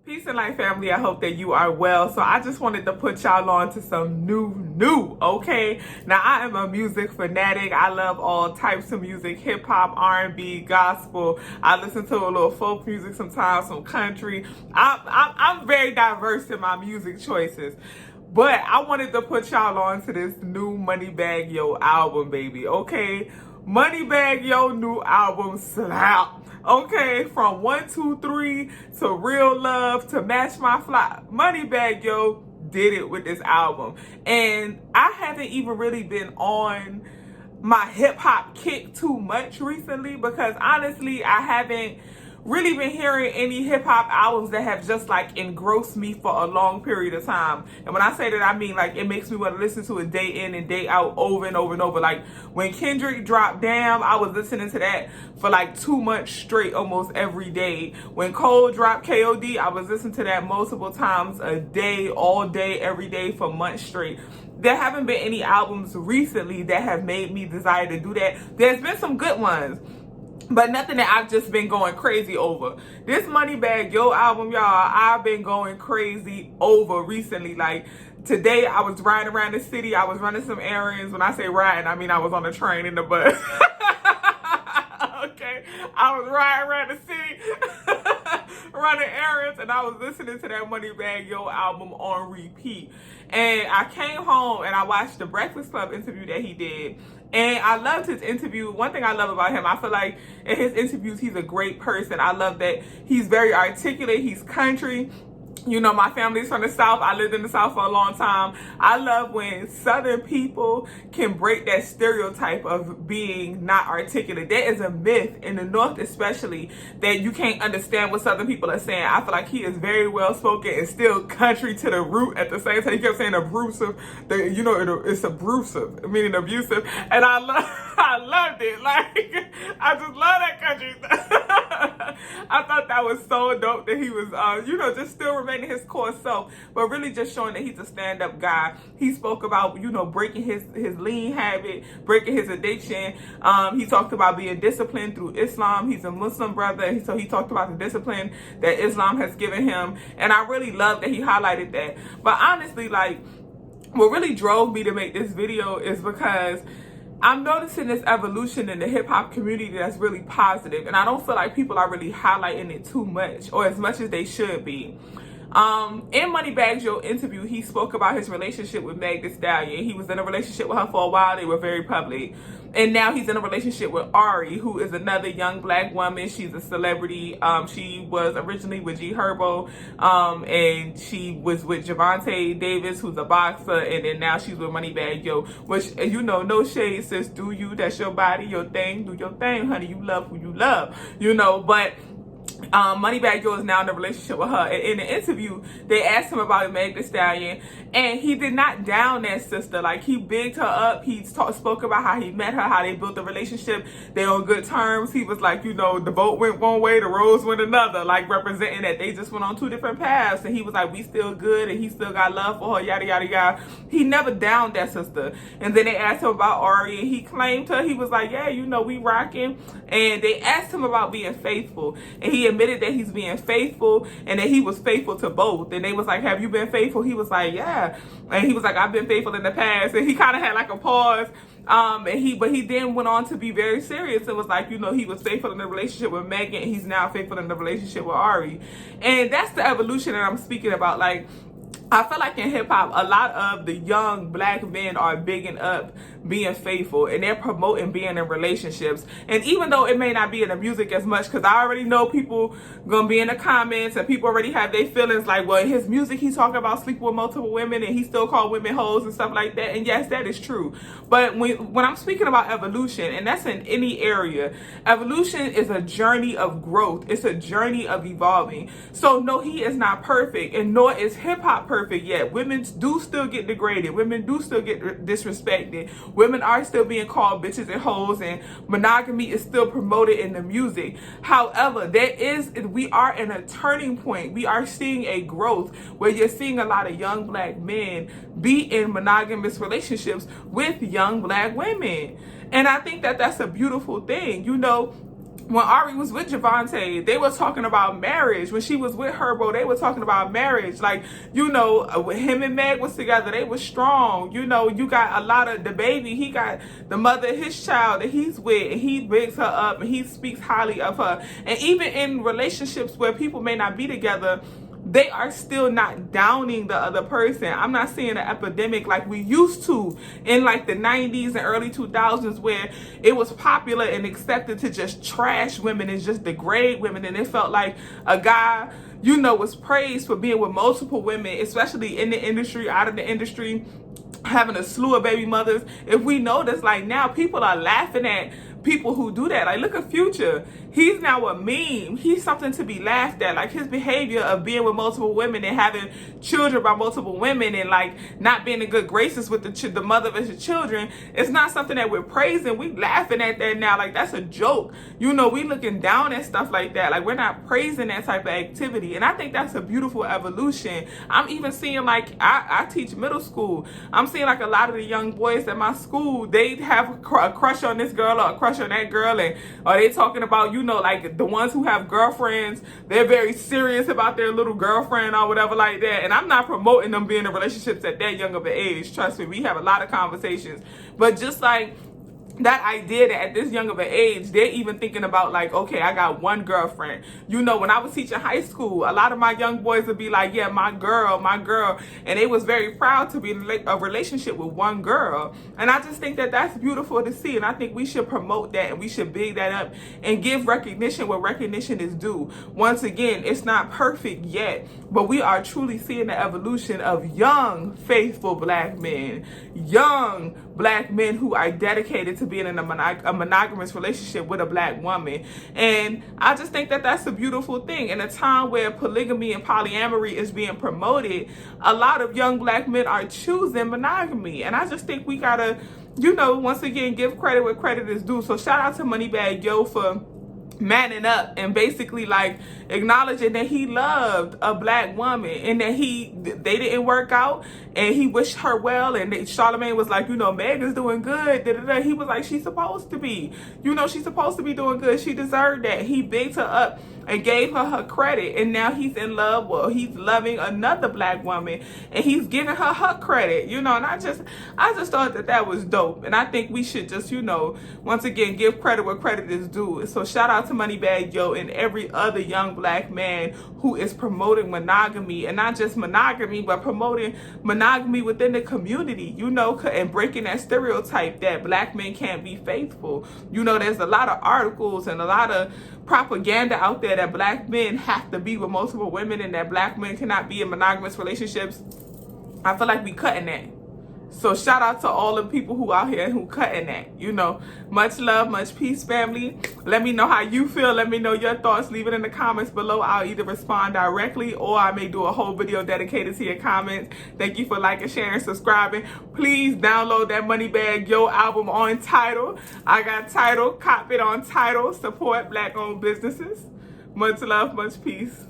Peace and light, family. I hope that you are well. So I just wanted to put y'all on to some new, okay? Now, I am a music fanatic. I love all types of music, hip hop, R&B, gospel. I listen to a little folk music sometimes, some country. I'm very diverse in my music choices. But I wanted to put y'all on to this new Moneybagg Yo album, baby, okay? Moneybagg Yo new album slap. Okay, from 1, 2, 3 to Real Love to Match My Fly. Moneybagg Yo did it with this album. And I haven't even really been on my hip hop kick too much recently because honestly, I haven't really been hearing any hip hop albums that have just like engrossed me for a long period of time. And when I say that, I mean like it makes me want to listen to it day in and day out over and over and over. Like when Kendrick dropped Damn, I was listening to that for like 2 months straight almost every day. When Cole dropped KOD, I was listening to that multiple times a day, all day, every day for months straight. There haven't been any albums recently that have made me desire to do that. There's been some good ones, but nothing that I've just been going crazy over. This Moneybagg Yo album, y'all, I've been going crazy over recently. Like today, I was riding around the city. I was running some errands. When I say riding, I mean I was on the train in the bus. Okay, I was riding around the city, running errands, and I was listening to that Moneybagg Yo album on repeat. And I came home and I watched the Breakfast Club interview that he did. And I loved his interview. One thing I love about him, I feel like in his interviews, he's a great person. I love that he's very articulate. He's country. You know, my family's from the South. I lived in the South for a long time. I love when Southern people can break that stereotype of being not articulate. There is a myth in the North especially that you can't understand what Southern people are saying. I feel like he is very well spoken and still country to the root at the same time. He kept saying abusive. It's abusive, meaning abusive. And I loved it. Like, I just love that country. I thought that was so dope that he was, just still remaining his core self, but really just showing that he's a stand-up guy. He spoke about, breaking his lean habit, breaking his addiction. He talked about being disciplined through Islam. He's a Muslim brother, so he talked about the discipline that Islam has given him. And I really love that he highlighted that. But honestly, like, what really drove me to make this video is because I'm noticing this evolution in the hip hop community that's really positive, and I don't feel like people are really highlighting it too much or as much as they should be. In Moneybagg Yo interview, he spoke about his relationship with Meg Thee Stallion. He was in a relationship with her for a while. They were very public. And now he's in a relationship with Ari, who is another young black woman. She's a celebrity. She was originally with G Herbo, and she was with Javante Davis, who's a boxer, and then now she's with Moneybagg Yo, which, no shade, sis, do you. That's your body, your thing. Do your thing, honey. You love who you love, but Moneybagg Yo is now in a relationship with her. And in the interview, they asked him about Meg Thee Stallion, and he did not down that sister. Like, he bigged her up. He spoke about how he met her, how they built a relationship. They're on good terms. He was like, the boat went one way, the rose went another, like representing that they just went on 2 different paths. And he was like, we still good, and he still got love for her, yada, yada, yada. He never downed that sister. And then they asked him about Ari, and he claimed her. He was like, yeah, we rocking. And they asked him about being faithful, and he admitted that he's being faithful and that he was faithful to both. And they was like, have you been faithful? He was like, yeah. And he was like, I've been faithful in the past. And he kind of had like a pause. But he then went on to be very serious and was like, he was faithful in the relationship with Megan, and he's now faithful in the relationship with Ari. And that's the evolution that I'm speaking about. Like, I feel like in hip hop, a lot of the young black men are bigging up being faithful, and they're promoting being in relationships. And even though it may not be in the music as much, because I already know people gonna be in the comments and people already have their feelings like, well, in his music, he's talking about sleeping with multiple women and he still called women hoes and stuff like that. And yes, that is true. But when I'm speaking about evolution, and that's in any area, evolution is a journey of growth. It's a journey of evolving. So no, he is not perfect, and nor is hip hop perfect yet. Women do still get degraded. Women do still get disrespected. Women are still being called bitches and hoes, and monogamy is still promoted in the music. However, we are in a turning point. We are seeing a growth where you're seeing a lot of young black men be in monogamous relationships with young black women. And I think that that's a beautiful thing. when Ari was with Javante, they were talking about marriage. When she was with Herbo, they were talking about marriage. Like, you know, him and Meg was together. They were strong. You know, you got a lot of the baby. He got the mother of his child that he's with, and he bigs her up, and he speaks highly of her. And even in relationships where people may not be together, they are still not downing the other person. I'm not seeing an epidemic like we used to in like the 90s and early 2000s, where it was popular and accepted to just trash women and just degrade women. And it felt like a guy, you know, was praised for being with multiple women, especially in the industry, out of the industry, having a slew of baby mothers. If we notice, like, now people are laughing at people who do that. Like, look at Future. He's now a meme. He's something to be laughed at. Like, his behavior of being with multiple women and having children by multiple women and like not being in good graces with the mother of his children, it's not something that we're praising. We laughing at that now. Like, that's a joke. You know, we looking down at stuff like that. Like, we're not praising that type of activity. And I think that's a beautiful evolution. I'm even seeing, like, I teach middle school. I'm seeing like a lot of the young boys at my school, they have a crush on this girl or a crush on that girl, and are they talking about, you know, like the ones who have girlfriends, they're very serious about their little girlfriend or whatever like that. And I'm not promoting them being in relationships at that young of an age. Trust me, we have a lot of conversations. But just like that idea that at this young of an age, they're even thinking about like, okay, I got one girlfriend. You know, when I was teaching high school, a lot of my young boys would be like, yeah, my girl. And they was very proud to be in a relationship with one girl. And I just think that that's beautiful to see. And I think we should promote that, and we should big that up and give recognition where recognition is due. Once again, it's not perfect yet, but we are truly seeing the evolution of young, faithful black men, young black men who are dedicated to being in a monogamous relationship with a black woman. And I just think that that's a beautiful thing. In a time where polygamy and polyamory is being promoted, a lot of young black men are choosing monogamy. And I just think we gotta, you know, once again, give credit where credit is due. So shout out to Moneybagg Yo for manning up and basically like acknowledging that he loved a black woman and that they didn't work out, and he wished her well. And Charlamagne was like, you know, Meg is doing good. He was like, she's supposed to be, you know, she's supposed to be doing good. She deserved that. He bigged her up and gave her credit, and now he's in love. Well, he's loving another black woman, and he's giving her credit, you know. And I just thought that was dope. And I think we should just, you know, once again, give credit where credit is due. So shout out to Moneybagg Yo and every other young black man who is promoting monogamy, and not just monogamy, but promoting monogamy within the community, you know, and breaking that stereotype that black men can't be faithful. You know, there's a lot of articles and a lot of propaganda out there that black men have to be with multiple women and that black men cannot be in monogamous relationships. I feel like we cutting that. So shout out to all the people who out here who cutting that, you know. Much love, much peace, family. Let me know how you feel. Let me know your thoughts. Leave it in the comments below. I'll either respond directly or I may do a whole video dedicated to your comments. Thank you for liking, sharing, subscribing. Please download that Moneybagg Yo album on Tidal. I got Tidal. Cop it on Tidal. Support black-owned businesses. Much love, much peace.